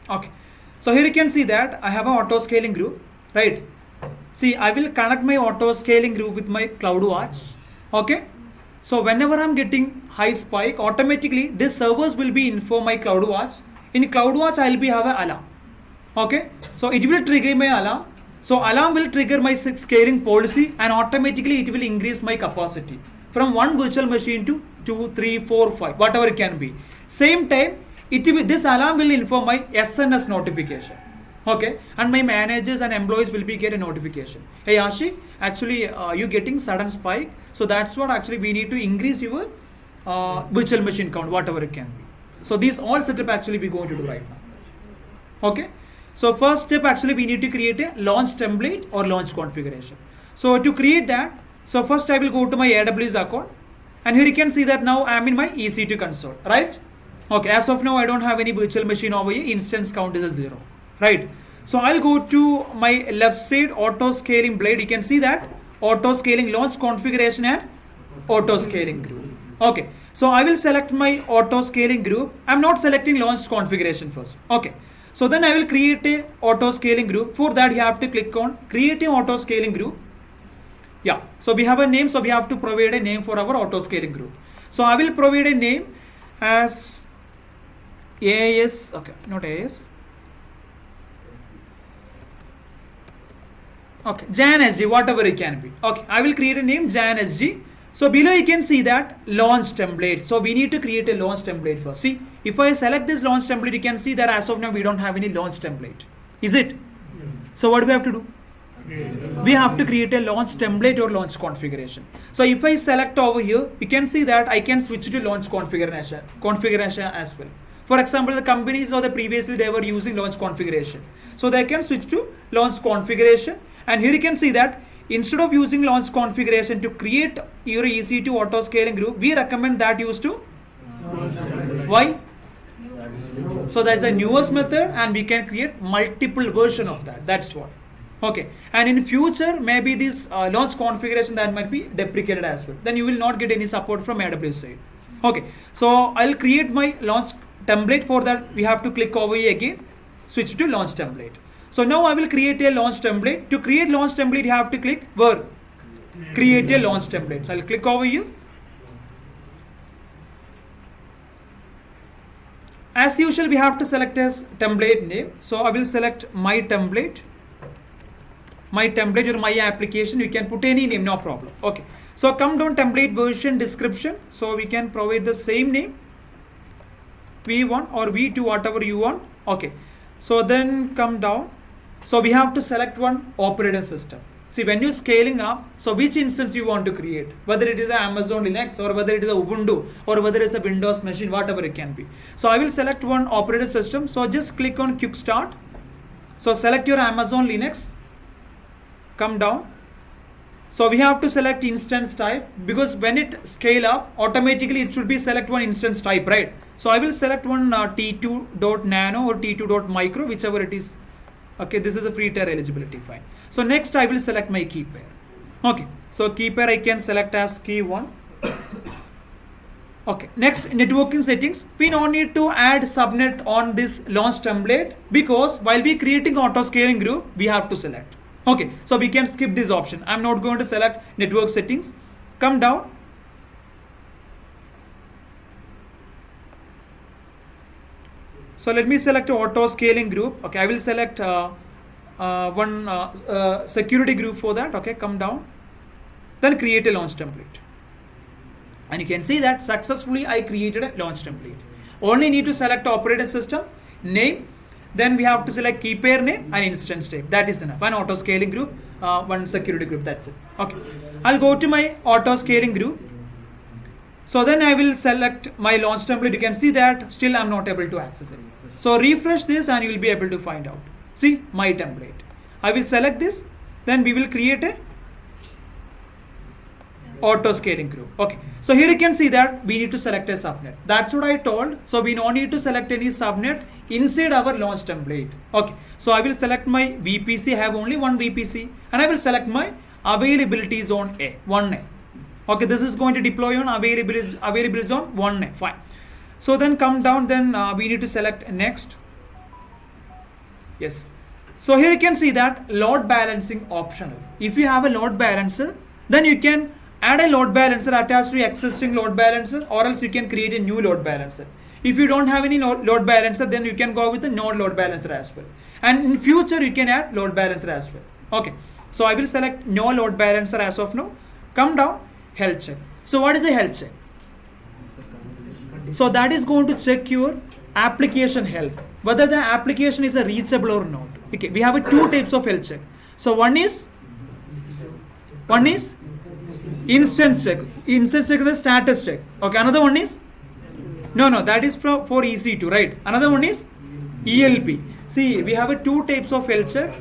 Okay. So here you can see that I have an auto scaling group, right? See, I will connect my auto scaling group with my Cloudwatch. Okay. So whenever I'm getting high spike, automatically this servers will be inform my Cloudwatch. In Cloudwatch, I'll be have an alarm. Okay. So it will trigger my alarm. So alarm will trigger my scaling policy and automatically it will increase my capacity from one virtual machine to 2, 3, 4, 5, whatever it can be. Same time, this alarm will inform my SNS notification. Okay, and my managers and employees will be get a notification. Hey Ashiq, actually you getting sudden spike, so that's what actually we need to increase your virtual machine count, whatever it can be. So these all setup actually we going to do right now. Okay, so first step actually we need to create a launch template or launch configuration. So to create that, so first I will go to my AWS account, and here you can see that now I am in my EC2 console, right? Okay, as of now I don't have any virtual machine over here, instance count is a 0. Right, so I'll go to my left side auto scaling blade. You can see that auto scaling launch configuration and auto scaling group. Okay, so I will select my auto scaling group. I'm not selecting launch configuration first. Okay, so then I will create a auto scaling group. For that you have to click on create a auto scaling group. Yeah, so we have a name, so we have to provide a name for our auto scaling group. So I will provide a name as AAS. Okay, not AAS. Okay, Jan SG, whatever it can be. Okay, I will create a name Jan SG. So below you can see that launch template. So we need to create a launch template first. See, if I select this launch template, you can see that as of now we don't have any launch template. Is it? Yes. So what do we have to do? We have to create a launch template or launch configuration. So if I select over here, you can see that I can switch to launch configuration as well. For example, the companies or the previously they were using launch configuration. So they can switch to launch configuration. And here you can see that instead of using launch configuration to create your EC2 auto scaling group, we recommend that use to why? So that's the newest method and we can create multiple version of that. That's what. Okay. And in future, maybe this launch configuration that might be deprecated as well. Then you will not get any support from AWS side. Okay. So I'll create my launch template. For that, we have to click over here again, switch to launch template. So now I will create a launch template. To create launch template, you have to click where? Create a launch template. So I'll click over here. As usual, we have to select as template name. So I will select my template. My template or my application. You can put any name, no problem. Okay. So come down template version description. So we can provide the same name. V1 or V2, whatever you want. Okay. So then come down. So we have to select one operating system. See, when you're scaling up, so which instance you want to create, whether it is an Amazon Linux or whether it is a Ubuntu or whether it's a Windows machine, whatever it can be. So I will select one operating system. So just click on quick start. So select your Amazon Linux. Come down. So we have to select instance type because when it scale up, automatically it should be select one instance type, right? So I will select one T2.nano or T2.micro, whichever it is. Okay, this is a free tier eligibility, fine. So next I will select my key pair. Okay, so key pair I can select as key 1. Okay, next networking settings. We don't need to add subnet on this launch template because while we creating auto scaling group, we have to select. Okay, so we can skip this option. I'm not going to select network settings. Come down. So let me select auto scaling group. Okay, I will select one security group for that. Okay, come down. Then create a launch template. And you can see that successfully I created a launch template. Only need to select operating system, name. Then we have to select key pair name and instance type. That is enough. One auto scaling group, one security group. That's it. Okay. I'll go to my auto scaling group. So then I will select my launch template. You can see that still I'm not able to access it. So refresh this and you will be able to find out. See my template. I will select this. Then we will create a auto scaling group. Okay. So here you can see that we need to select a subnet. That's what I told. So we don't need to select any subnet inside our launch template. Okay. So I will select my VPC. I have only one VPC and I will select my availability zone A, 1A. Okay, this is going to deploy on availability zone 1A. Fine. So then come down, then we need to select next. Yes. So here you can see that load balancing optional. If you have a load balancer, then you can add a load balancer attached to existing load balancer, or else you can create a new load balancer. If you don't have any load balancer, then you can go with a no load balancer as well. And in future you can add load balancer as well. Okay. So I will select no load balancer as of now. Come down, health check. So what is a health check? So that is going to check your application health, whether the application is a reachable or not. Okay, we have two types of health check. So one is instance check. Instance check is the status check. Okay, another one is no, that is for EC2, right? Another one is ELP. See, we have two types of health check.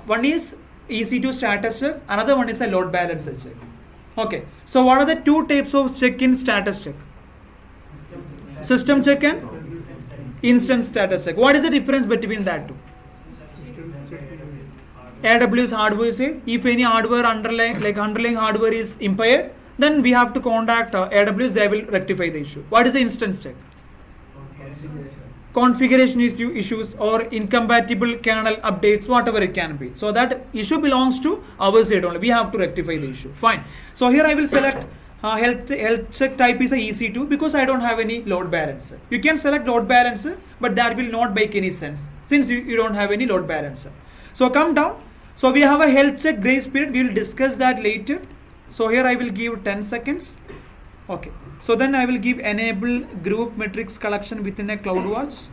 One is EC2 status check. Another one is a load balancer check. Okay, so what are the two types of check in status check? System check and instance status check. What is the difference between that two? AWS hardware side, if any hardware underlying hardware is impaired, then we have to contact AWS, they will rectify the issue. What is the instance check? Configuration issues or incompatible kernel updates, whatever it can be. So that issue belongs to our side only. We have to rectify the issue. Fine. So here I will select health check type is a EC2 because I don't have any load balancer. You can select load balancer, but that will not make any sense since you don't have any load balancer. So come down. So we have a health check grace period. We will discuss that later. So here I will give 10 seconds. Okay. So then I will give enable group metrics collection within a Cloudwatch.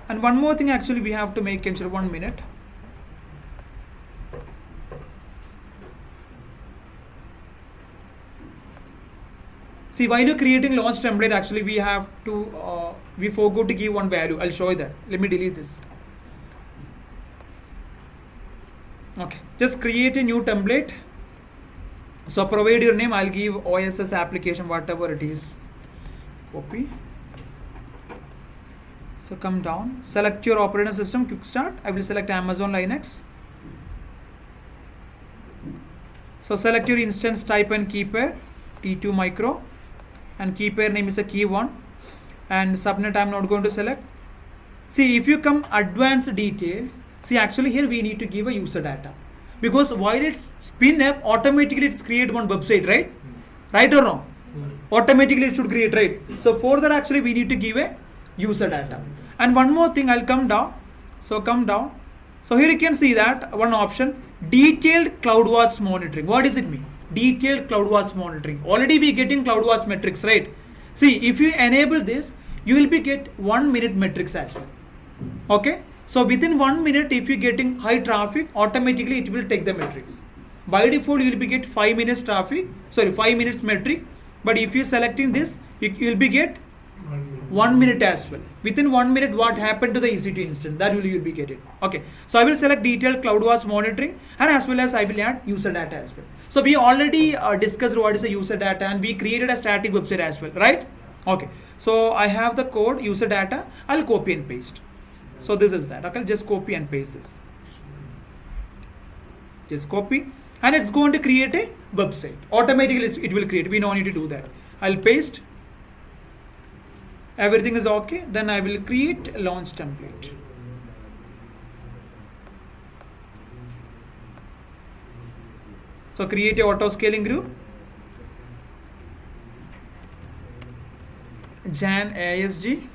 And one more thing actually we have to make ensure 1 minute. See, while you're creating launch template, actually we have to, we forgot to give one value. I'll show you that. Let me delete this. Okay, just create a new template. So provide your name. I'll give OSS application, whatever it is. Copy. So come down, select your operating system, quick start. I will select Amazon Linux. So select your instance type and key pair, T2 micro, and key pair name is a key one, and subnet I'm not going to select. See, if you come advanced details, see actually here we need to give a user data, because while it's spin up, automatically it's create one website, right? Right or wrong? Automatically it should create, right? So for that actually we need to give a user data. And one more thing, I'll come down. So come down. So here you can see that one option, detailed CloudWatch monitoring. What does it mean? Detailed CloudWatch monitoring. Already we getting CloudWatch metrics, right? See, if you enable this, you will be get 1 minute metrics as well. Okay. So within 1 minute, if you're getting high traffic, automatically it will take the metrics. By default, you will be get 5 minutes traffic, 5 minutes metric. But if you're selecting this, you will be get 1 minute as well. Within 1 minute, what happened to the EC2 instance, that will you will be getting. Okay. So I will select detailed CloudWatch monitoring, and as well as I will add user data as well. So we already discussed what is a user data, and we created a static website as well, right? Okay. So I have the code user data. I'll copy and paste. So this is that. Okay, just copy and paste this. Just copy, and it's going to create a website. Automatically it will create. We don't need to do that. I'll paste. Everything is okay. Then I will create a launch template. So create a auto-scaling group. Jan ASG.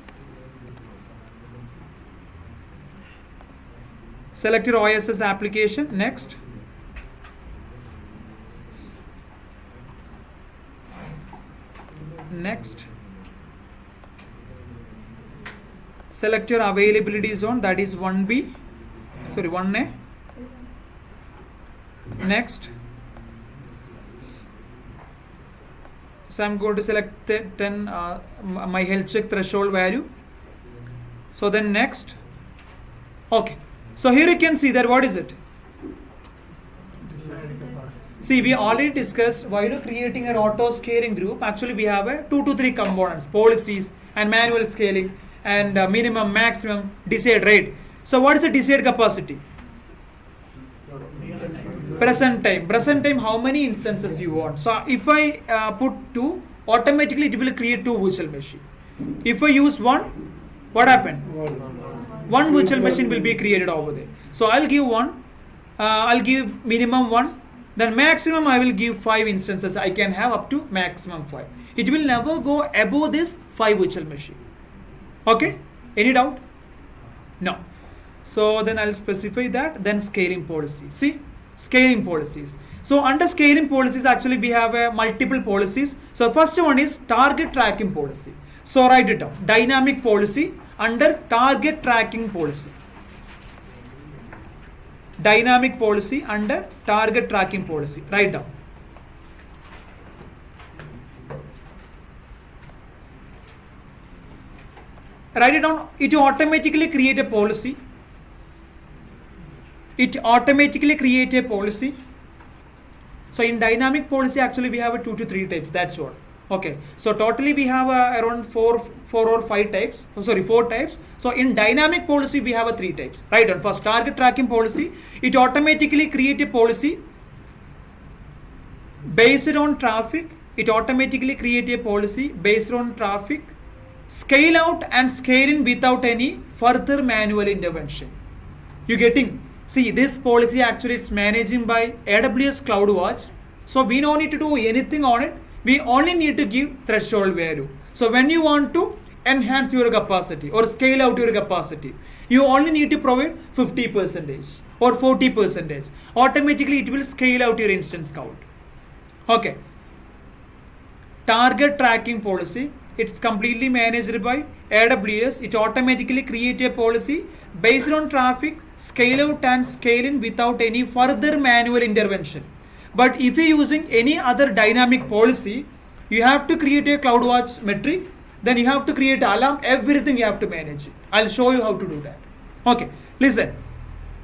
Select your OSS application. Next. Next. Select your availability zone, that is 1B, 1A. Next. So I'm going to select 10 my health check threshold value. So then next. Okay. So here you can see that what is it? See, we already discussed while you're creating an auto scaling group, actually we have a 2 to 3 components, policies and manual scaling and minimum, maximum, desired rate. So what is the desired capacity? Present time, how many instances you want. So if I put 2, automatically it will create 2 virtual machine. If I use 1, what happened? one virtual machine will be created over there. So I'll give one, I'll give minimum one, then maximum I will give 5 instances. I can have up to maximum 5. It will never go above this 5 virtual machine. Okay, any doubt? No. So then I'll specify that. Then scaling policy. See, scaling policies. So under scaling policies, actually we have multiple policies. So first one is target tracking policy. So write it down. Dynamic policy under target tracking policy. Dynamic policy under target tracking policy. Write down. Write it down. It automatically create a policy. It automatically create a policy. So in dynamic policy, actually we have 2 to 3 types. That's what. Okay. So totally we have around 4 or 5 types. Oh, sorry, 4 types. So in dynamic policy, we have 3 types. Right on. First, target tracking policy. It automatically create a policy based on traffic. It automatically create a policy based on traffic. Scale out and scale in without any further manual intervention. You getting? See, this policy actually it's managing by AWS Cloudwatch. So we don't need to do anything on it. We only need to give threshold value. So when you want to enhance your capacity or scale out your capacity, you only need to provide 50% or 40%. Automatically it will scale out your instance count. Okay. Target tracking policy. It's completely managed by AWS. It automatically create a policy based on traffic, scale out and scale in without any further manual intervention. But if you're using any other dynamic policy, you have to create a CloudWatch metric, then you have to create alarm, everything you have to manage it. I'll show you how to do that. Okay, listen.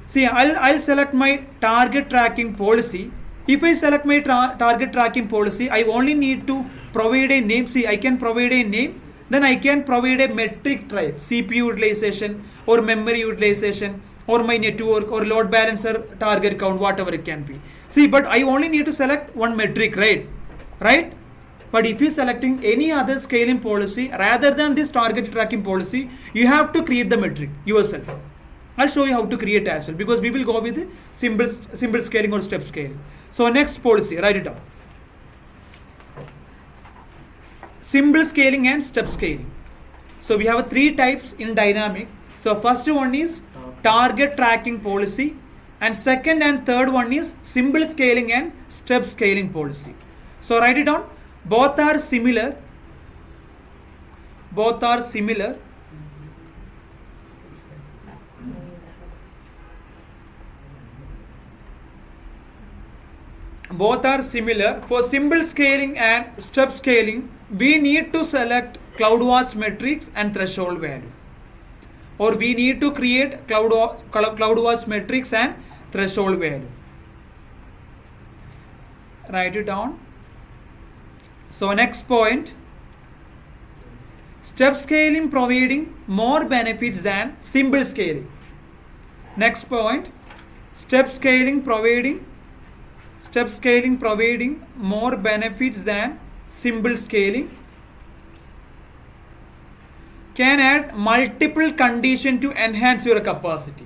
See, I'll select my target tracking policy. If I select my target tracking policy, I only need to provide a name. See, I can provide a name. Then I can provide a metric type, CPU utilization or memory utilization or my network or load balancer target count, whatever it can be. See, but I only need to select one metric, right? Right? But if you're selecting any other scaling policy rather than this target tracking policy, you have to create the metric yourself. I'll show you how to create as well because we will go with the simple scaling or step scaling. So next policy, write it down. Simple scaling and step scaling. So we have 3 types in dynamic. So first one is target tracking policy, and second and third one is simple scaling and step scaling policy. So write it down. Both are similar. Both are similar. Both are similar. For simple scaling and step scaling, we need to select CloudWatch metrics and threshold value. Or we need to create CloudWatch metrics and threshold value. Write it down. So next point, step scaling providing more benefits than simple scaling. Next point, step scaling providing more benefits than simple scaling. Can add multiple conditions to enhance your capacity.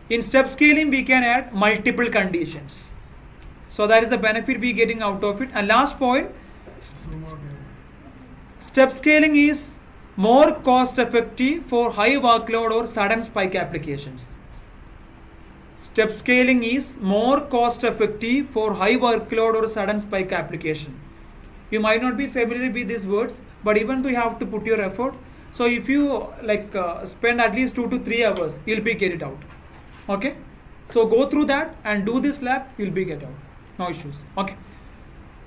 In step scaling, we can add multiple conditions. So that is the benefit we getting out of it. And last point, step scaling is more cost effective for high workload or sudden spike applications. Step scaling is more cost effective for high workload or sudden spike application. You might not be familiar with these words, but even though you have to put your effort, so if you spend at least 2 to 3 hours, you'll be get it out. Okay, so go through that and do this lab, you'll be get out. No issues. Okay,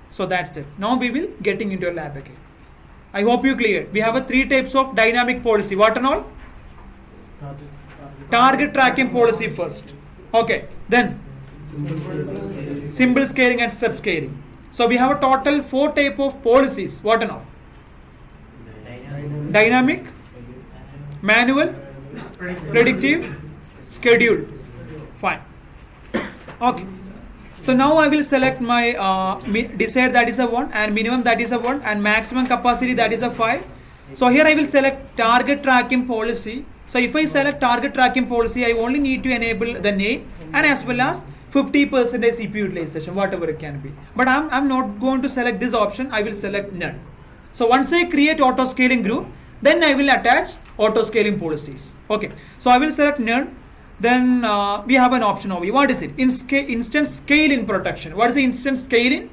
so that's it. Now we will getting into a lab again. I hope you cleared. We have 3 types of dynamic policy. What and all? Target tracking policy first. Okay, then simple scaling and step scaling. So we have a total 4 type of policies. What and all? Dynamic, manual, predictive, scheduled. Fine. Okay. So now I will select my desired, that is a 1, and minimum, that is a 1, and maximum capacity, that is a 5. So here I will select target tracking policy So if I select target tracking policy, I only need to enable the name and as well as 50% CPU utilization, whatever it can be. But I'm not going to select this option. I will select none. So once I create auto scaling group, then I will attach auto scaling policies. Okay. So I will select none. Then we have an option over here. What is it? Instance scaling protection. What is the instance scaling?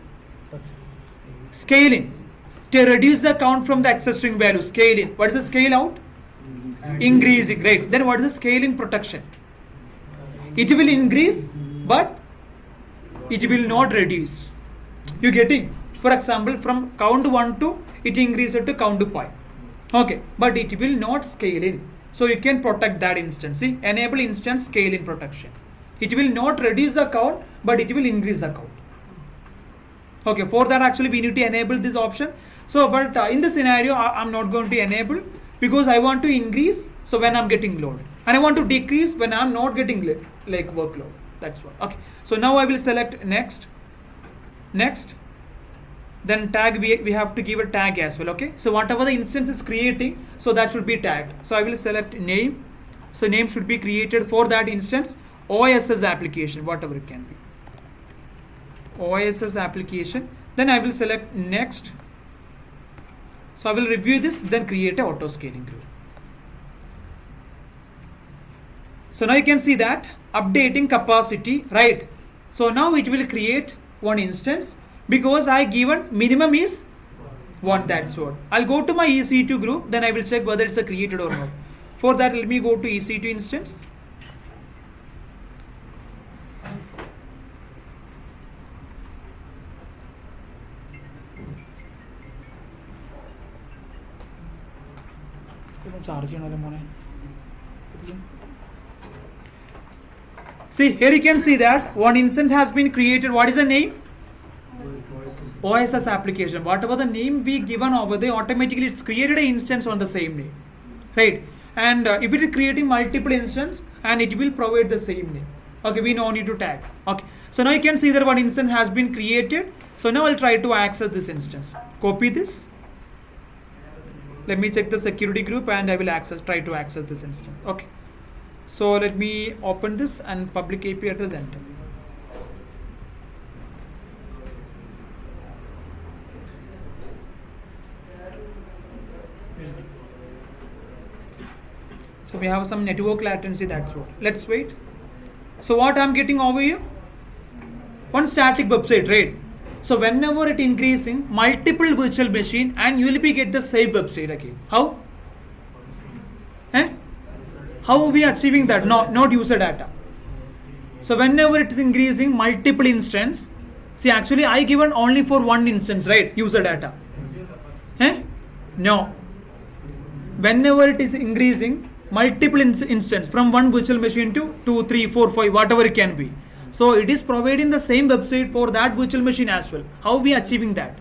Scaling. To reduce the count from the access string value. Scaling. What is the scale out? Increasing. Right. Then what is the scaling protection? It will increase, but it will not reduce. You getting? For example, from count 1 to it increases to count 5. Okay. But it will not scale in. So you can protect that instance. See, enable instance scaling protection. It will not reduce the count, but it will increase the count. Okay, for that actually we need to enable this option. So, but in the scenario, I'm not going to enable because I want to increase. So when I'm getting load, and I want to decrease when I'm not getting like workload. That's what. Okay. So now I will select next. Next. Then tag, we have to give a tag as well. Okay, so whatever the instance is creating, so that should be tagged. So I will select name. So name should be created for that instance. OSS application, whatever it can be. OSS application. Then I will select next. So I will review this, then create a auto scaling group. So now you can see that updating capacity, right? So now it will create one instance. Because I given minimum is 1, that's what. I'll go to my EC2 group, then I will check whether it's a created or not. For that, let me go to EC2 instance. See, here you can see that one instance has been created. What is the name? OSS application. Whatever the name we given over there, automatically it's created an instance on the same name, right? And if it is creating multiple instances, and it will provide the same name. Okay, we no need to tag. Okay, so now you can see that one instance has been created. So now I'll try to access this instance. Copy this. Let me check the security group, and I will try to access this instance. Okay, so let me open this and public IP address enter. So we have some network latency, that's what. Let's wait. So what I'm getting over here? One static website, right? So whenever it increasing, multiple virtual machine and you will be get the same website again. How? How are we achieving that? Not user data. So whenever it is increasing multiple instance, see actually I given only for one instance, right? User data. No. Whenever it is increasing, multiple instance from one virtual machine to 2, 3, 4, 5, whatever it can be. So it is providing the same website for that virtual machine as well. How are we achieving that?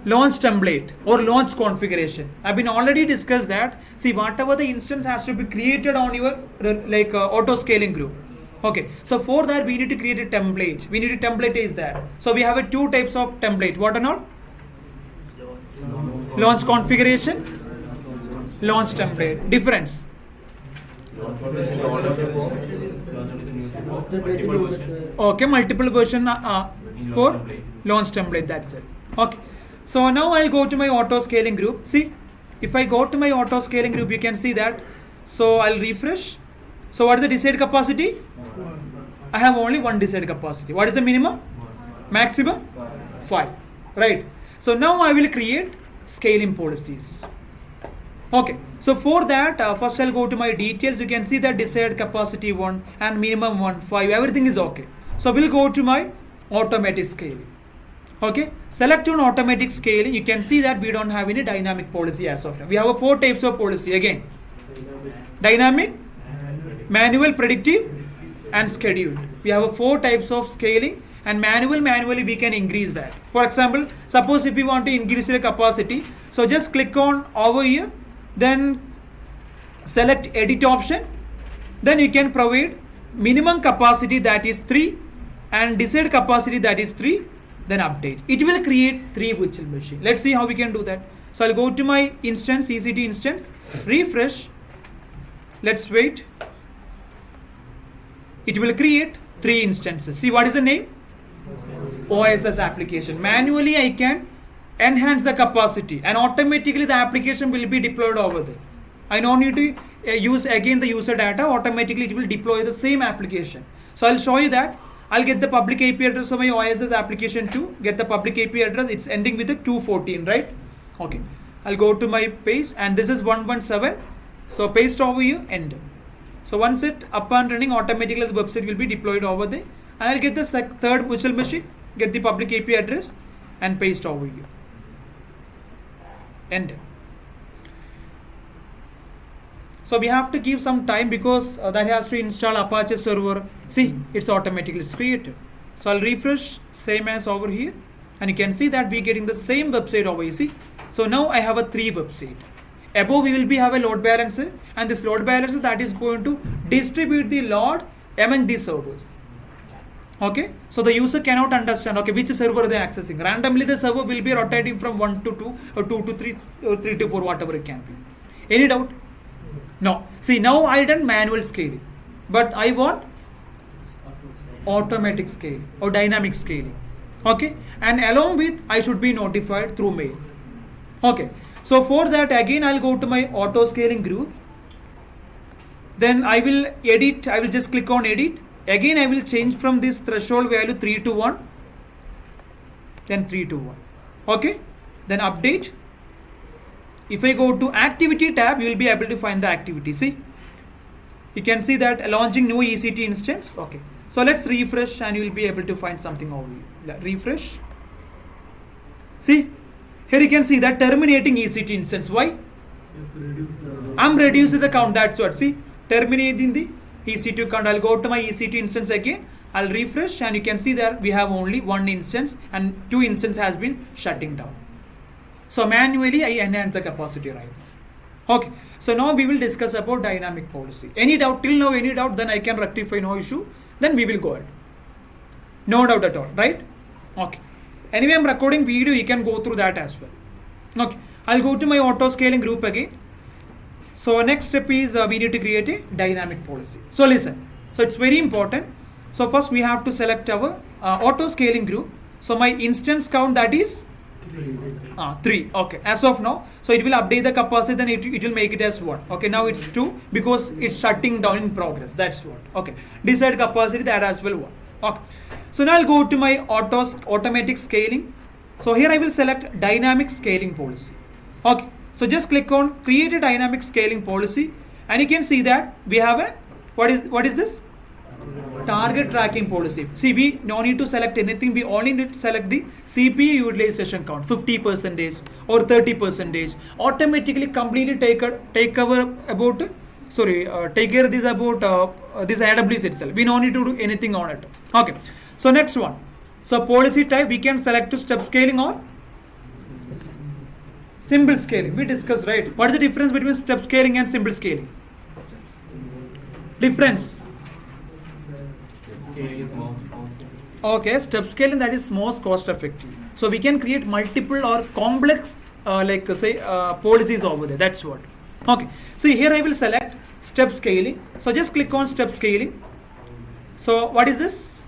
Launch template or launch configuration. I've been already discussed that. See, whatever the instance has to be created on your auto scaling group. Okay, so for that we need to create a template. We need a template is that. So we have two types of template. What and all? Launch configuration. Launch template. Difference. Okay, multiple version for launch template. That's it. Okay. So now I'll go to my auto scaling group. See, if I go to my auto scaling group, you can see that. So I'll refresh. So what is the desired capacity? I have only one desired capacity. What is the minimum? Maximum? 5. Right. So now I will create scaling policies. Okay, so for that, first I'll go to my details. You can see that desired capacity 1 and minimum 1, 5, everything is okay. So we'll go to my automatic scaling. Okay, select on automatic scaling. You can see that we don't have any dynamic policy as of now. We have 4 types of policy again. Dynamic, manual, predictive, and scheduled. We have 4 types of scaling, and manually we can increase that. For example, suppose if we want to increase the capacity, so just click on over here. Then select edit option. Then you can provide minimum capacity that is 3 and desired capacity that is 3. Then update. It will create 3 virtual machines. Let's see how we can do that. So I'll go to my instance, EC2 instance, refresh. Let's wait. It will create 3 instances. See, what is the name? OSS application. Manually I can enhance the capacity and automatically the application will be deployed over there. I don't need to use again the user data. Automatically it will deploy the same application. So I'll show you that. I'll get the public IP address of my OSS application to get the public IP address. It's ending with the 214, right? Okay. I'll go to my page and this is 117. So paste over here, enter. So once it up and running, automatically the website will be deployed over there. And I'll get the third virtual machine, get the public IP address and paste over here. Enter. So we have to give some time because that has to install Apache server. See, it's automatically created. So I'll refresh, same as over here. And you can see that we're getting the same website over here. See, so now I have a 3 website. Above we will be have a load balancer, and this load balancer that is going to distribute the load among these servers. Okay, so the user cannot understand which server they are accessing. Randomly the server will be rotating from 1 to 2 or 2 to 3 or 3 to 4, whatever it can be. Any doubt? No. See, now I done manual scaling, but I want automatic scaling or dynamic scaling. Okay, and along with I should be notified through mail. Okay, so for that again I'll go to my auto scaling group. Then I will edit. I will just click on edit. Again I will change from this threshold value 3 to 1. Then 3 to 1. Okay, then update. If I go to activity tab, you will be able to find the activity. See, you can see that launching new EC2 instance. Okay, so let's refresh and you will be able to find something over here. Refresh. See, here you can see that terminating EC2 instance. Why? I'm reducing the count. That's what. See, terminating the EC2 count. I'll go to my EC2 instance again. I'll refresh and you can see that we have only 1 instance and 2 instance has been shutting down. So manually I enhance the capacity right now. Okay, so now we will discuss about dynamic policy. Any doubt till now? Any doubt? Then I can rectify, no issue. Then we will go ahead. No doubt at all, right? Okay. Anyway, I'm recording video. You can go through that as well. Okay, I'll go to my auto scaling group again. So next step is we need to create a dynamic policy. So listen. So it's very important. So first we have to select our auto scaling group. So my instance count, that is 3. Okay, as of now, so it will update the capacity, then it will make it as 1. Okay, now it's 2 because it's shutting down in progress. That's what. Okay, decide capacity, that as well 1. Okay, so now I'll go to my automatic scaling. So here I will select dynamic scaling policy. Okay, so just click on create a dynamic scaling policy, and you can see that we have a what is this? Target tracking policy. See, we no need to select anything. We only need to select the CPU utilization count, 50% or 30%. Automatically, completely take care about this AWS itself. We no need to do anything on it. Okay. So next one. So policy type we can select to step scaling or simple scaling. We discussed, right? What is the difference between step scaling and simple scaling? Difference. Okay, step scaling, that is most cost effective. So we can create multiple or complex policies over there. That's what. Okay. See, here I will select step scaling. So just click on step scaling. So what is this?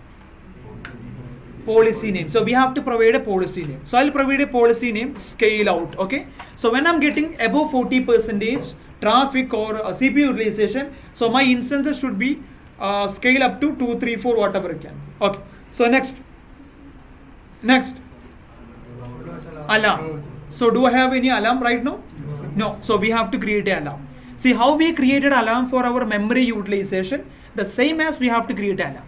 Policy name. So we have to provide a policy name. So I'll provide a policy name scale out. Okay. So when I'm getting above 40% traffic or CPU utilization, so my instances should be scale up to 2, 3, 4, whatever it can be. Okay. So next, alarm. So do I have any alarm right now? No. So we have to create an alarm. See how we created alarm for our memory utilization, the same as we have to create an alarm.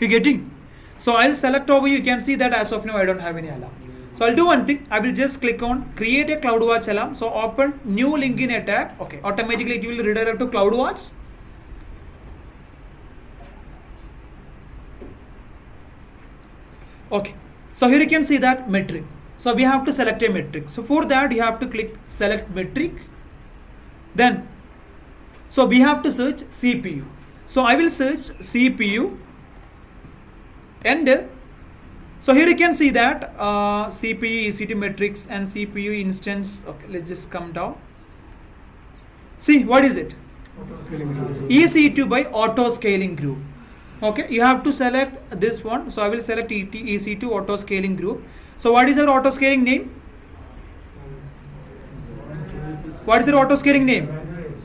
You getting? So I'll select over. You can see that as of now I don't have any alarm. So I'll do one thing. I will just click on create a Cloudwatch alarm. So open new link in a tab. Okay. Automatically it will redirect to Cloudwatch. Okay, so here you can see that metric. So we have to select a metric. So for that you have to click select metric. Then, so we have to search CPU. So I will search CPU and So here you can see that CPU, EC2 metrics and CPU instance. Okay, let's just come down. See, what is it? EC2 by auto scaling group. Okay, you have to select this one. So I will select EC2 auto scaling group. So what is your auto scaling name? What is your auto scaling name?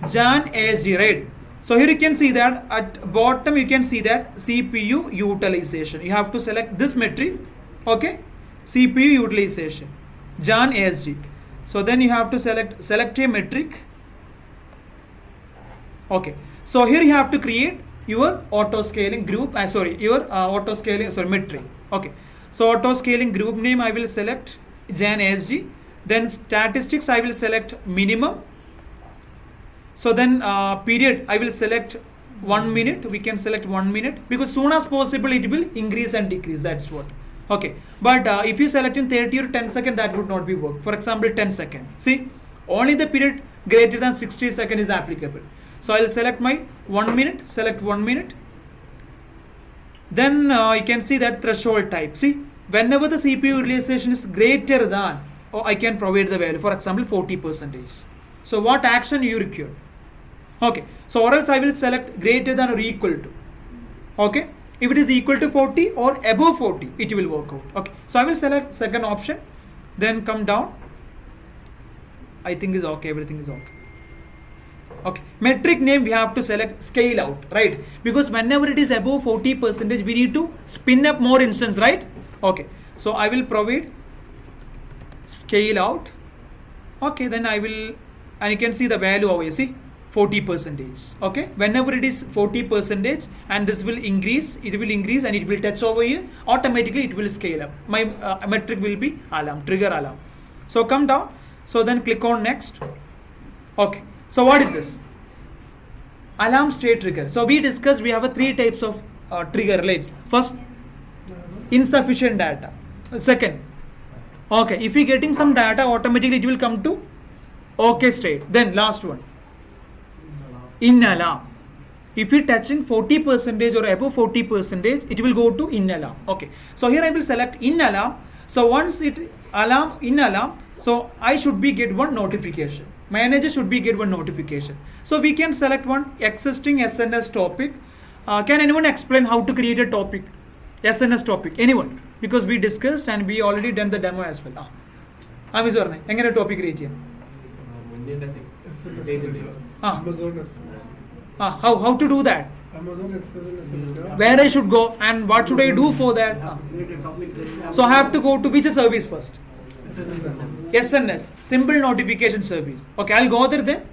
Jan ASG, right? So here you can see that at bottom you can see that CPU utilization. You have to select this metric, okay? CPU utilization, Jan ASG. So then you have to select a metric. Okay. So here you have to create your auto scaling group. Auto scaling metric. Okay. So auto scaling group name I will select Jan ASG. Then statistics I will select minimum. So then period I will select 1 minute. We can select 1 minute because soon as possible it will increase and decrease. That's what. Okay. But if you select in 30 or 10 seconds, that would not be work. For example, 10 seconds. See, only the period greater than 60 seconds is applicable. So I will select my 1 minute. Select 1 minute. Then you can see that threshold type. See, whenever the CPU utilization is greater than, I can provide the value. For example, 40%. So what action you require? Okay, so or else I will select greater than or equal to. Okay, if it is equal to 40 or above 40, it will work out. Okay, so I will select second option, then come down. I think is okay, everything is okay. Okay, metric name we have to select scale out, right? Because whenever it is above 40%, we need to spin up more instance, right? Okay, so I will provide scale out. Okay, then I will, and you can see the value over here, see 40%. Okay, whenever it is 40% and this will increase, it will increase and it will touch over here, automatically it will scale up. My metric will be alarm, trigger alarm. So come down, so then click on next. Okay, so what is this? Alarm state trigger. So we discussed we have three types of trigger, right? First, insufficient data. Second, okay, if we getting some data, automatically it will come to okay state. Then last one, in alarm. If we touching 40% or above 40%, it will go to in alarm. Okay, so here I will select in alarm. So once it alarm in alarm, so I should be get one notification. Manager should be get one notification. So we can select one existing SNS topic. Can anyone explain how to create a topic? SNS topic. Anyone? Because we discussed and we already done the demo as well. Engane topic create how to do that? Where I should go and what should I do for that? So I have to go to which service first? SNS, simple notification service. Okay, I'll go there then.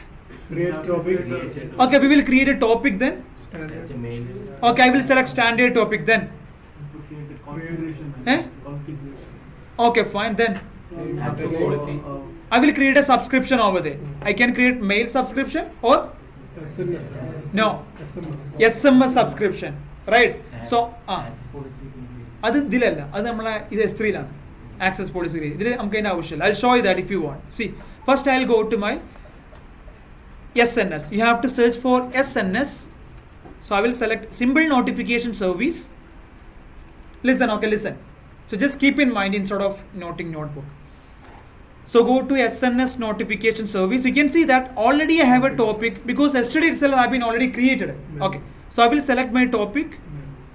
Create topic. Okay, we will create a topic then. Okay, I will select standard topic then. Okay, fine then. I will create a subscription over there. I can create mail subscription or no SMS subscription, right? So S3 access policy. I'll show you that if you want. See, first I'll go to my SNS. You have to search for SNS. So I will select simple notification service. Listen, okay, listen. So just keep in mind instead of noting notebook. So go to SNS notification service. You can see that already I have a topic because yesterday itself I have been already created. Okay. So I will select my topic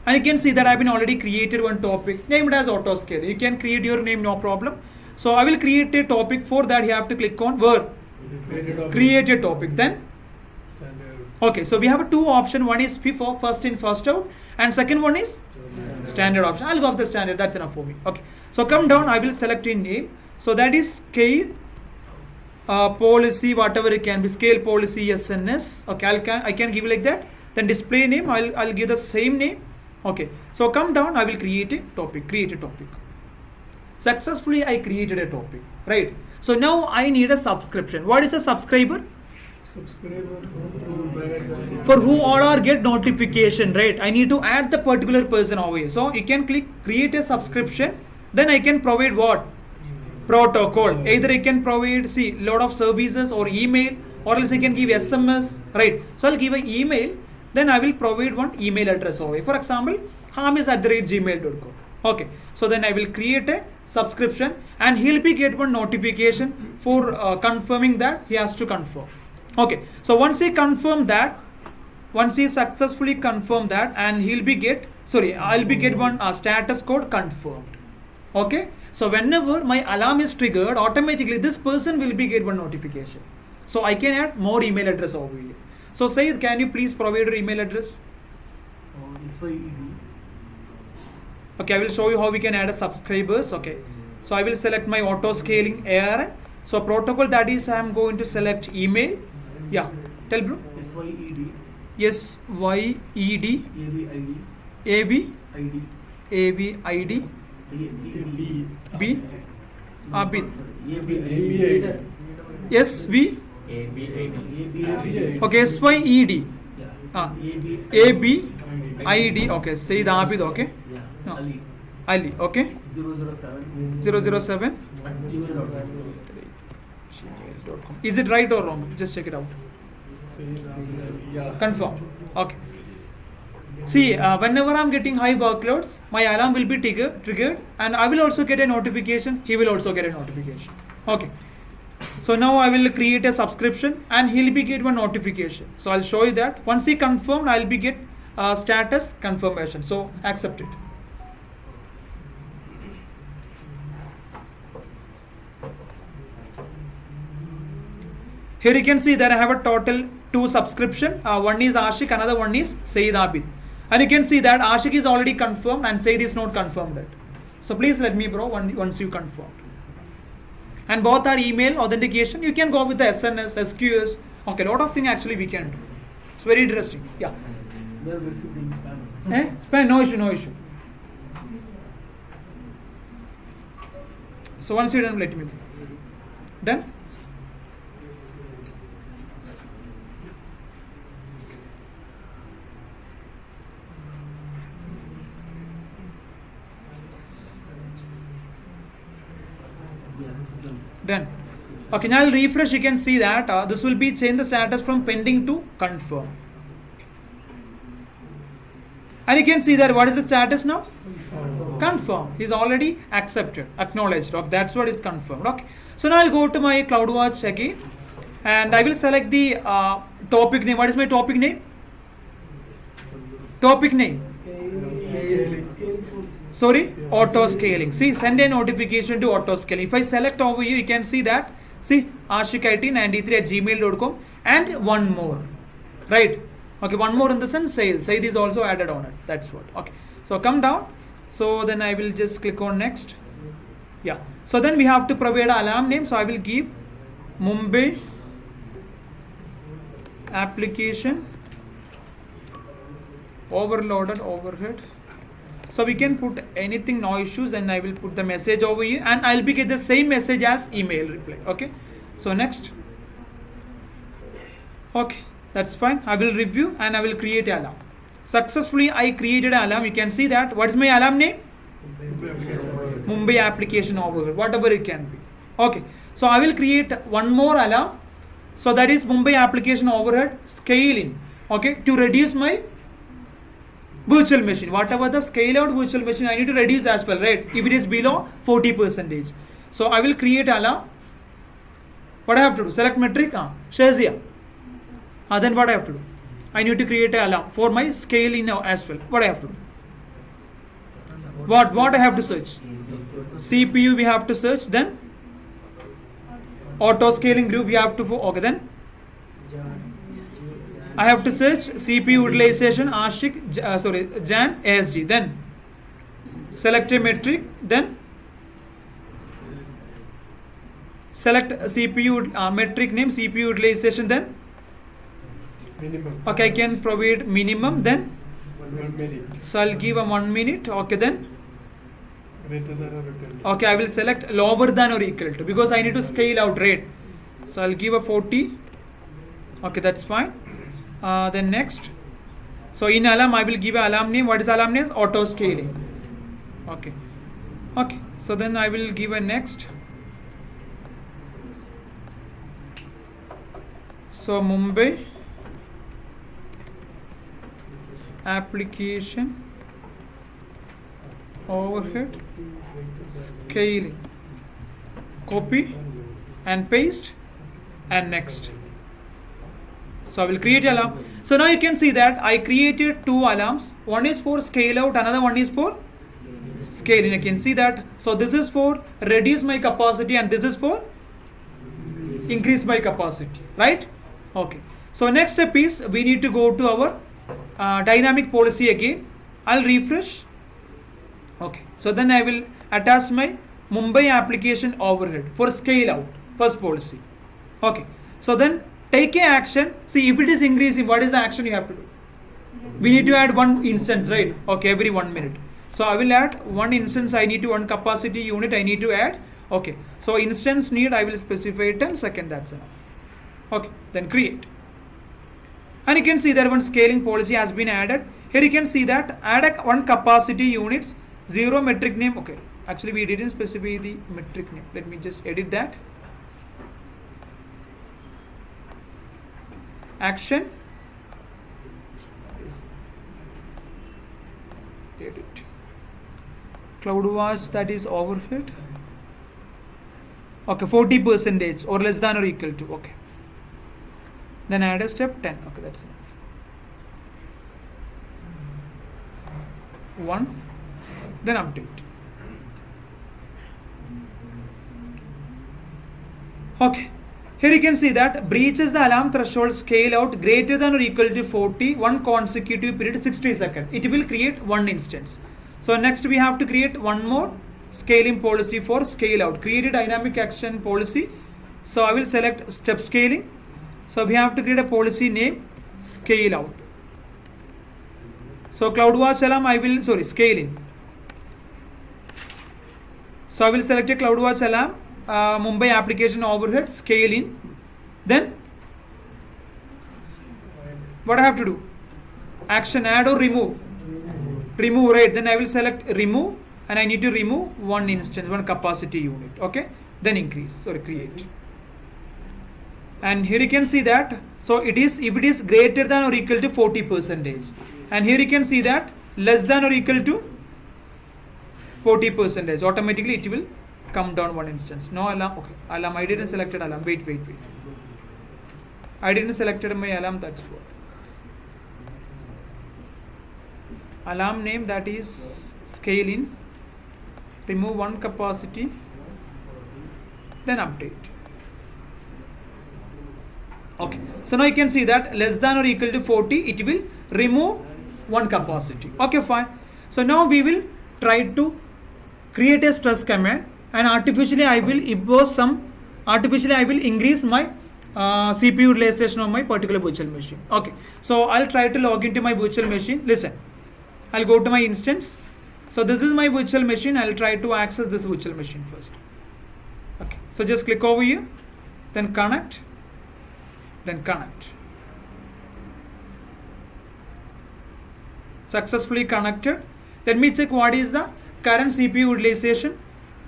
and you can see that I have been already created one topic named as Autoscaling. You can create your name, no problem. So I will create a topic. For that you have to click on where? Create a topic. Then okay. So we have two options. One is FIFO, first in first out, and second one is standard option. I'll go with the standard. That's enough for me. Okay. So come down. I will select a name. So that is scale policy, whatever it can be, scale policy SNS. Okay, I can give like that. Then display name, I'll give the same name. Okay, so come down, I will create a topic. Successfully I created a topic, right? So now I need a subscription. What is a subscriber? For who all are get notification, right? I need to add the particular person over here. So you can click create a subscription. Then I can provide what? Protocol. Either I can provide lot of services or email, or else I can give SMS, right? So I'll give an email, then I will provide one email address over. For example, hamis@gmail.com. Okay, so then I will create a subscription and he'll be get one notification for confirming that he has to confirm. Okay, so once he confirm that, once he successfully confirm that, and I'll be get one status code confirmed. Okay, so whenever my alarm is triggered, automatically this person will be get one notification. So I can add more email address over here. So Sayed, can you please provide your email address? Okay, I will show you how we can add a subscribers. Okay, so I will select my auto scaling ARN. So protocol, that is I am going to select email. Yeah, tell bro. SYED AB ID B Abid SV. Okay, SYED AB ID. Okay, Sayyid Abid. Okay, no. Ali. Okay, 007 gmail.com. Is it right or wrong? Just check it out. Confirm. Okay. See, whenever I'm getting high workloads, my alarm will be triggered, and I will also get a notification. He will also get a notification. Okay. So now I will create a subscription, and he'll be get one notification. So I'll show you that. Once he confirmed, I'll be get status confirmation. So accept it. Here you can see that I have a total 2 subscription. One is Ashiq, another one is Sayyid Abid. And you can see that Ashiq is already confirmed and Sayyid is not confirmed yet. So please let me bro once you confirmed. And both are email authentication. You can go with the SNS, SQS. Okay, lot of things actually we can do. It's very interesting. Yeah. Spam, no issue. So once you're done, let me know. Done? Done. Okay, now I'll refresh. You can see that this will be change the status from pending to confirm. And you can see that what is the status now? Confirm. He's already accepted, acknowledged. Okay, that's what is confirmed. Okay. So now I'll go to my CloudWatch again, and I will select the topic name. What is my topic name? Topic name. Sorry, auto scaling. See, send a notification to auto scaling. If I select over here, you can see that. See, ashiqit93@gmail.com and one more. Right? Okay, one more in the sense Sayyid. Sayyid is also added on it. That's what. Okay. So come down. So then I will just click on next. Yeah. So then we have to provide an alarm name. So I will give Mumbai application overloaded overhead. So we can put anything, no issues, and I will put the message over here, and I'll be get the same message as email reply. Okay. So next. Okay, that's fine. I will review and I will create an alarm. Successfully I created an alarm. You can see that. What is my alarm name? Mumbai application overhead, whatever it can be. Okay. So I will create one more alarm. So that is Mumbai application overhead scaling. Okay, to reduce my virtual machine, whatever the scale out virtual machine, I need to reduce as well, right? If it is below 40%. So I will create alarm. What I have to do? Select metric, Shazia. Then what I have to do? I need to create an alarm for my scaling now as well. What I have to do? What I have to search? CPU we have to search, then auto scaling group we have to, okay, then I have to search CPU utilization Ashiq, Jan ASG, then select a metric, then select CPU metric name, CPU utilization, then minimum. Okay, I can provide minimum, then 1 minute. So I'll give a 1 minute. Okay, then Greater than or equal to. okay, I will select lower than or equal to, because I need to scale out rate. So I'll give a 40. Okay, that's fine. Then next. So in alarm I will give a alarm name. What is alarm name? Auto scaling. Okay. Okay. So then I will give a next. So Mumbai application overhead, scaling, copy and paste, and next. So I will create alarm. So now you can see that I created two alarms. One is for scale out, another one is for scaling. You can see that. So this is for reduce my capacity and this is for increase my capacity, right? Okay. So next step is we need to go to our dynamic policy again. I'll refresh. Okay. So then I will attach my Mumbai application overhead for scale out, first policy. Okay. So then take a action. See if it is increasing, what is the action you have to do? We need to add one instance, right? Okay, every 1 minute. So I will add one instance. I need to one capacity unit. I need to add. Okay. So instance need I will specify 10 seconds. That's enough. Okay. Then create. And you can see that one scaling policy has been added. Here you can see that add one capacity units, 0 metric name. Okay. Actually we didn't specify the metric name. Let me just edit that. Action. Edit. Cloudwatch, that is overhead. Okay, 40% or less than or equal to. Okay. Then add a step 10. Okay, that's enough. 1. Then update. Okay. Here you can see that breaches the alarm threshold scale out greater than or equal to 40, one consecutive period 60 seconds. It will create one instance. So next we have to create one more scaling policy for scale out. Create a dynamic action policy. So I will select step scaling. So we have to create a policy name scale out. So CloudWatch alarm scaling. So I will select a CloudWatch alarm. Mumbai application overhead scale in. Then what I have to do? Action add or remove? Remove, right? Then I will select remove and I need to remove one instance, one capacity unit. Okay. Then create. And here you can see that. So it is if it is greater than or equal to 40%. And here you can see that less than or equal to 40%. Automatically it will come down one instance. No alarm. Okay. Alarm. I didn't select alarm. Wait. I didn't select my alarm. That's what. Alarm name, that is scale in. Remove one capacity. Then update. Okay. So now you can see that less than or equal to 40. It will remove one capacity. Okay, fine. So now we will try to create a stress command. And artificially I will increase my CPU utilization of my particular virtual machine. Okay. So I'll try to log into my virtual machine. Listen. I'll go to my instance. So this is my virtual machine. I'll try to access this virtual machine first. Okay. So just click over here. Then connect. Successfully connected. Let me check what is the current CPU utilization.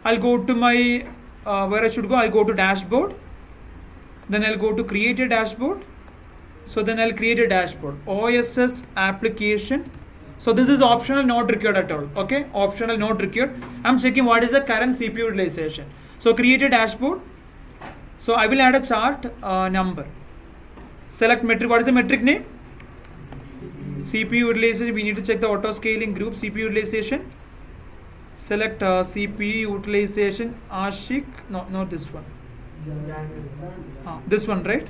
I'll go to my where I should go. I'll go to dashboard. Then I'll go to create a dashboard. So then I'll create a dashboard. OSS application. So this is optional, not required at all. Okay, optional, not required. I'm checking what is the current CPU utilization. So create a dashboard. So I will add a chart number. Select metric. What is the metric name? CPU utilization. We need to check the auto scaling group CPU utilization. Select CPU utilization. Ashiq. No, not this one. This one, right?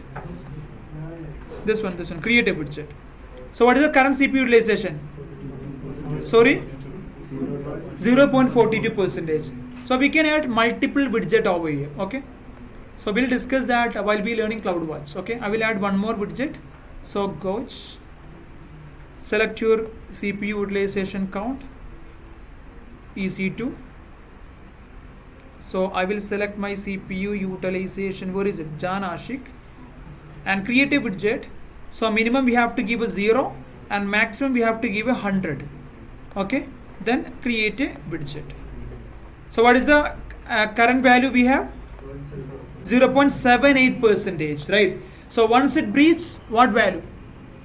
This one. Create a widget. So what is the current CPU utilization? Sorry? 0.42%. So we can add multiple widget over here. Okay. So we'll discuss that while we learning CloudWatch. Okay. I will add one more widget. So gauge. Select your CPU utilization count. EC2. So I will select my CPU utilization. Where is it? Jan Ashiq. And create a widget. So minimum we have to give a 0 and maximum we have to give a 100. Okay. Then create a widget. So what is the current value we have? 0.78%, right? So once it breaches, what value?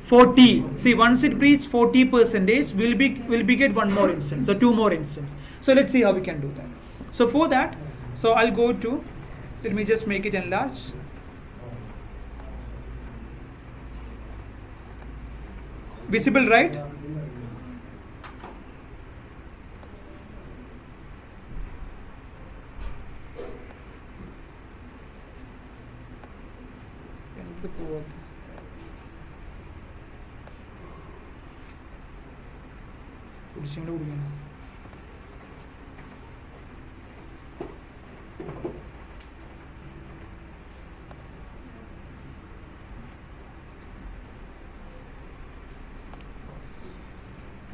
40. See, once it reach 40 percentage, will be get one more instance or two more instance. So let's see how we can do that. So for that, so I'll go to, let me just make it enlarge. Visible, right?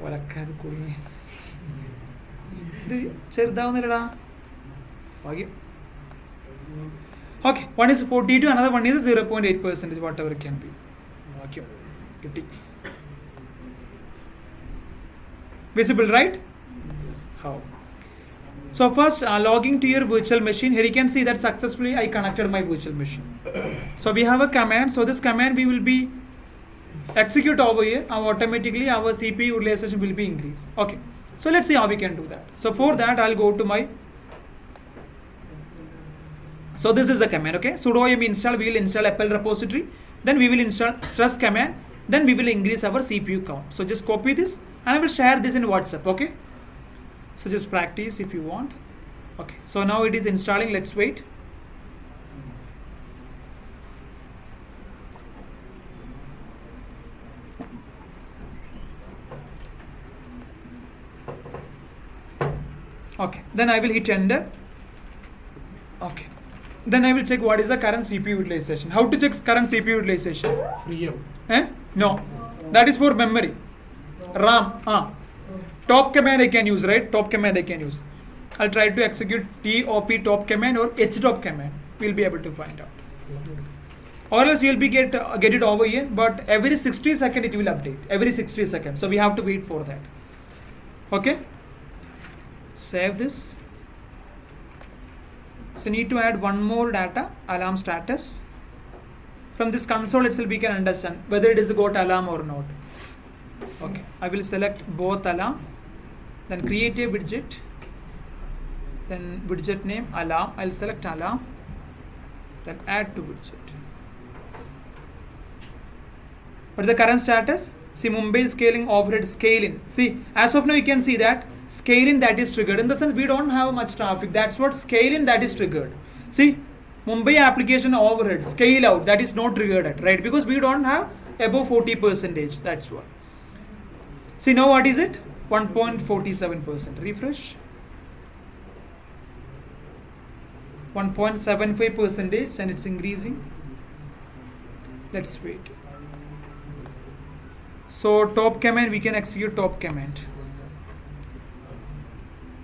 വളക്കാതെ കുടുങ്ങി ഇത് ചെറുതാവുന്നില്ലടാ ഭാഗ്യം. Okay, one is 42, another one is 0.8%, whatever it can be. Okay, kitty. Visible, right? How? So first, logging to your virtual machine. Here you can see that successfully I connected my virtual machine. So we have a command. So this command we will be execute over here. Automatically our CPU utilization will be increased. Okay. So let's see how we can do that. So for that, I'll go to my. So this is the command, okay? Sudo yum install, we will install Apple repository. Then we will install stress command. Then we will increase our CPU count. So just copy this and I will share this in WhatsApp, okay? So just practice if you want. Okay, so now it is installing. Let's wait. Okay, then I will hit enter. Okay, then I will check what is the current CPU utilization. How to check current CPU utilization? Free up. No, that is for memory. RAM. Top command I can use, right? Top command I can use. I'll try to execute top top command or htop command. We'll be able to find out. Or else you'll be get it over here, but every 60 seconds it will update. Every 60 seconds. So we have to wait for that. Okay? Save this. So need to add one more data, alarm status. From this console itself we can understand whether it is got alarm or not. Okay, I will select both alarm, then create a widget, then widget name alarm. I'll select alarm, then add to widget. What is the current status? See, Mumbai scaling overhead scaling. See, as of now you can see that scaling that is triggered. In the sense we don't have much traffic. That's what scaling that is triggered. See, Mumbai application overhead scale out that is not triggered at, right? Because we don't have above 40%. That's what. See, now what is it? 1.47%. Refresh. 1.75% and it's increasing. Let's wait. So top command we can execute top command.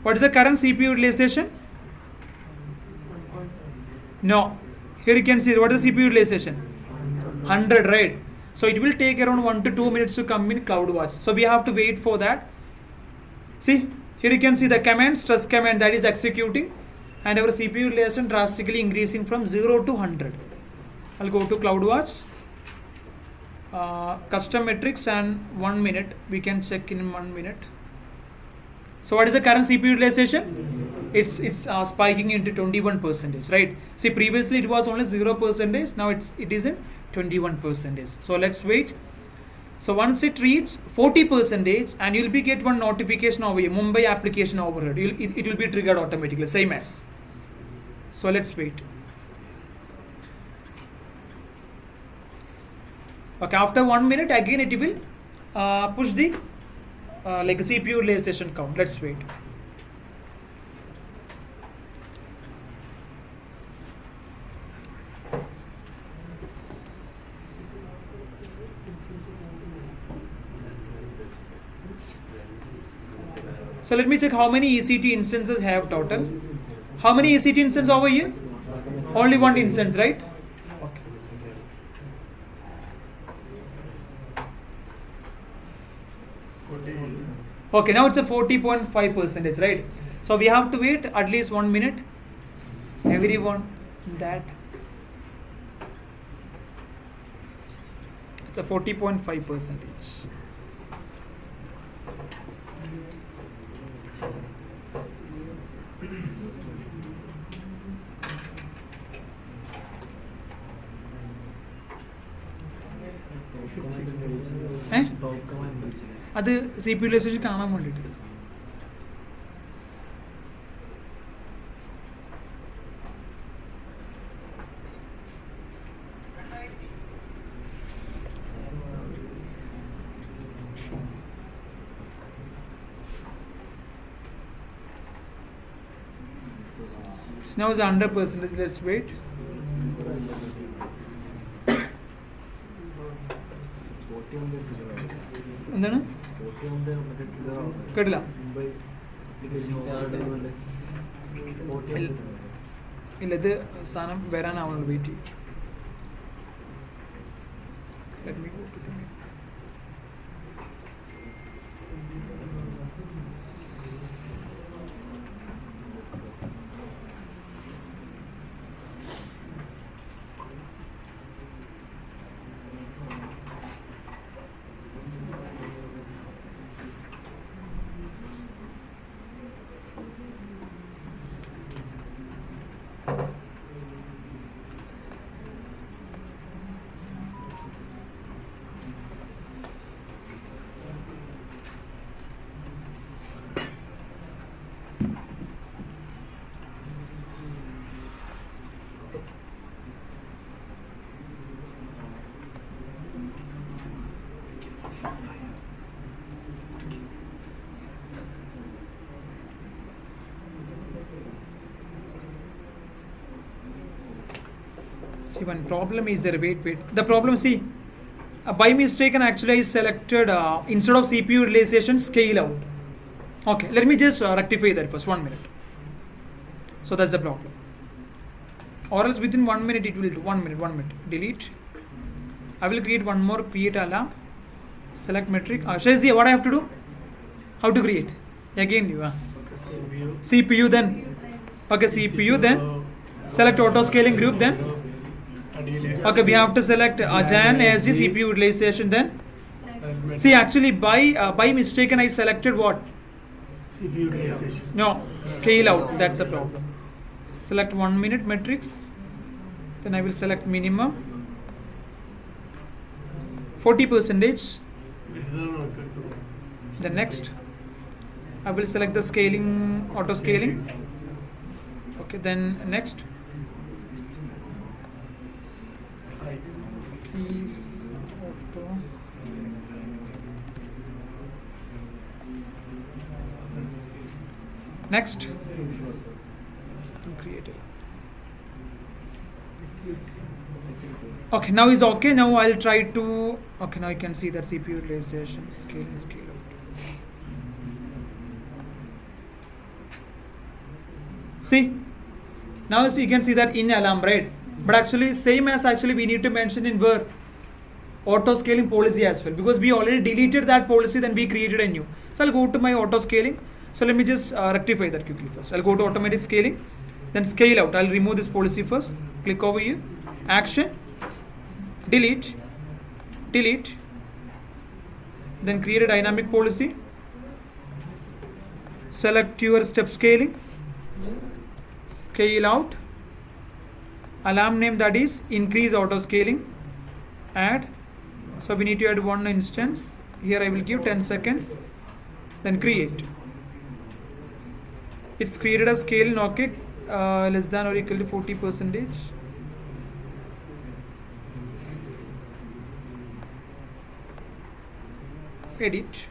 What is the current CPU utilization? No. Here you can see what is the CPU utilization? 100, right? So it will take around 1 to 2 minutes to come in Cloudwatch. So we have to wait for that. See, here you can see the command, stress command that is executing, and our CPU utilization drastically increasing from 0 to 100. I'll go to Cloudwatch. Custom metrics and 1 minute. We can check in 1 minute. So what is the current CPU utilization? It's spiking into 21%, right? See, previously it was only 0%. Now it is in 21%. So let's wait. So once it reaches 40%, and you'll be get one notification over here, Mumbai application overhead. It will be triggered automatically, same as. So let's wait. Okay, after 1 minute again it will push the like a CPU utilization count. Let's wait. So let me check how many EC2 instances have total. How many EC2 instances over here? Only one instance, right? Okay, now it's a 40.5%, right? So we have to wait at least 1 minute. Everyone that. It's a 40.5%. അത് C P utilisation കാണാൻ വേണ്ടിയിട്ട്. Now it's 100%. Let's wait. എന്താണ് കേട്ടില്ല? ഇല്ല, ഇത് സാധനം വരാനാവുന്നുള്ളൂ. Wait ചെയ്യും. Let me go to the main. See, one problem is there. Wait. The problem, see, by mistake, and actually I selected instead of CPU utilization, scale out. Okay, let me just rectify that first. 1 minute. So that's the problem. Or else within 1 minute it will do. 1 minute. Delete. I will create one more. Create alarm. Select metric. Shazia, what I have to do? How to create? Again, you. CPU then. Okay, CPU then. Select auto scaling group then. Okay, we have to select Jan as the CPU utilization then. See, actually by mistake I selected what? CPU utilization. No, scale out. That's the problem. Select 1 minute metrics. Then I will select minimum 40%. Then next, I will select the scaling, auto scaling. Okay, then next. Keys, auto. Next, create it. Okay, now is okay. Now I'll try to. Okay, now you can see that CPU utilization, scale out. See, now you can see that in alarm, right? But actually, same as actually we need to mention in where auto scaling policy as well, because we already deleted that policy, then we created a new. So I'll go to my auto scaling. So let me just rectify that quickly first. I'll go to automatic scaling, then scale out. I'll remove this policy first. Click over here, action, delete, then create a dynamic policy. Select your step scaling, scale out, alarm name that is increase auto scaling, add. So we need to add one instance. Here I will give 10 seconds, then create. It's created a scale, okay, less than or equal to 40%. Edit,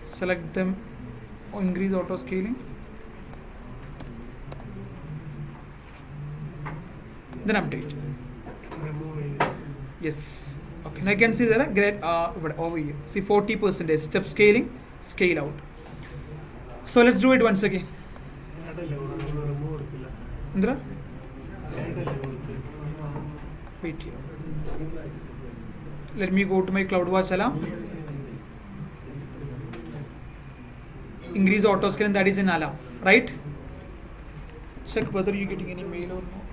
select them, increase auto scaling, then update. Yes, okay, now you can see that great over here. See 40% step scaling, scale out. So let's do it once again. Indra, wait here. Let me go to my Cloudwatch alarm. Increase auto scaling, that is in alarm, right? Check whether you're getting any mail or not.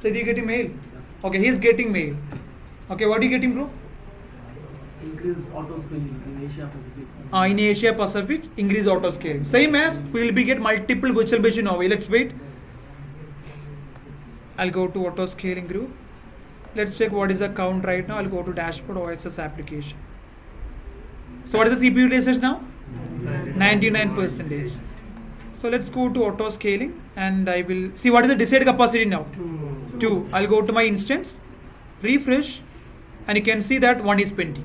So is he getting mail? Okay, he is getting mail. Okay, what are you getting, bro? Increase auto scaling in Asia Pacific. In Asia Pacific, increase auto scaling. Same as we will be get multiple virtual machine over. Let's wait. I'll go to auto scaling group. Let's check what is the count right now. I'll go to dashboard OSS application. So what is the CPU utilization now? 99%. So let's go to auto scaling and I will see what is the desired capacity now. 2. I'll go to my instance, refresh, and you can see that 1 is pending.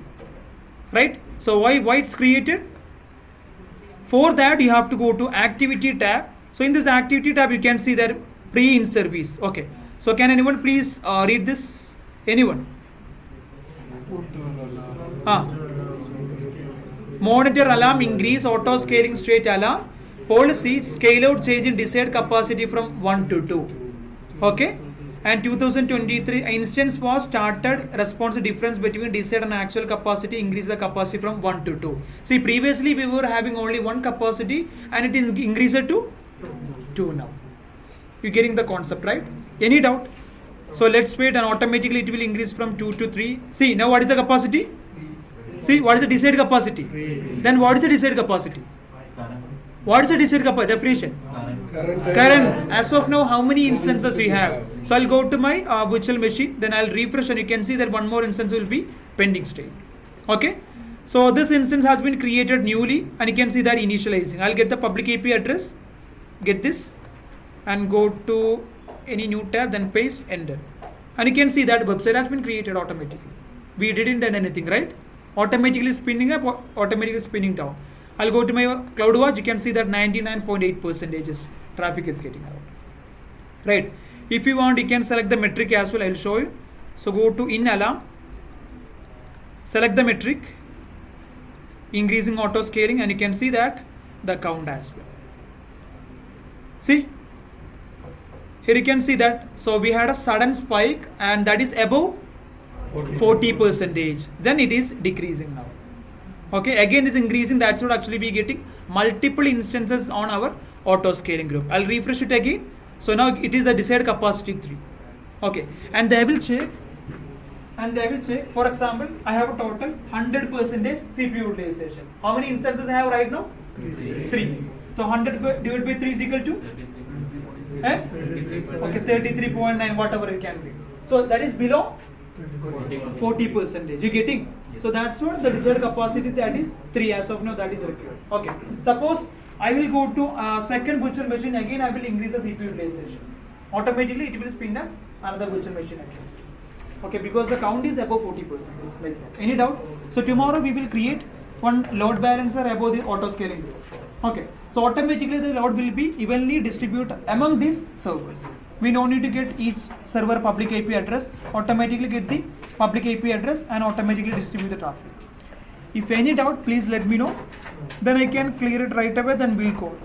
Right? So why it's created? For that you have to go to activity tab. So in this activity tab you can see that pre-in service. Okay. So can anyone please read this? Anyone? Monitor alarm increase auto scaling state alarm policy scale out change in desired capacity from 1 to 2. Okay. And 2023 instance was started response difference between desired and actual capacity increase the capacity from 1 to 2. See, previously we were having only 1 capacity and it is increased to 2 now. You getting the concept, right? Any doubt? So let's wait and automatically it will increase from 2 to 3. See, now what is the capacity? See, what is the desired capacity? Then what is the desired capacity? What is the desired capacity? Definition? Current. As of now, how many instances we have? So I'll go to my virtual machine, then I'll refresh and you can see that one more instance will be pending state. Okay. So this instance has been created newly and you can see that initializing. I'll get the public IP address, get this and go to any new tab, then paste enter. And you can see that website has been created automatically. We didn't do anything, right? Automatically spinning up, automatically spinning down. I'll go to my Cloudwatch, you can see that 99.8% traffic is getting out. Right. If you want, you can select the metric as well, I'll show you. So go to in alarm, select the metric, increasing auto scaling and you can see that the count as well. See? Here you can see that. So we had a sudden spike and that is above 40%. Then it is decreasing now. Okay, again is increasing. That should actually be getting multiple instances on our auto scaling group. I'll refresh it again. So now it is the desired capacity 3. Okay, and they will check. For example, I have a total 100% CPU utilization. How many instances I have right now? 3. So 100 divided by 3 is equal to? Okay, 33.9, whatever it can be. So that is below 40%. You getting? So that's what the desired capacity, that is 3 as of now, that is required. Okay. Suppose I will go to second virtual machine, again I will increase the CPU utilization. Automatically it will spin up another virtual machine again. Okay, because the count is above 40%. It's like that. Any doubt? So tomorrow we will create one load balancer above the auto scaling group. Okay. So automatically the load will be evenly distributed among these servers. We don't need to get each server public IP address, automatically get the public IP address and automatically distribute the traffic. If any doubt, please let me know. Then I can clear it right away, then we'll code.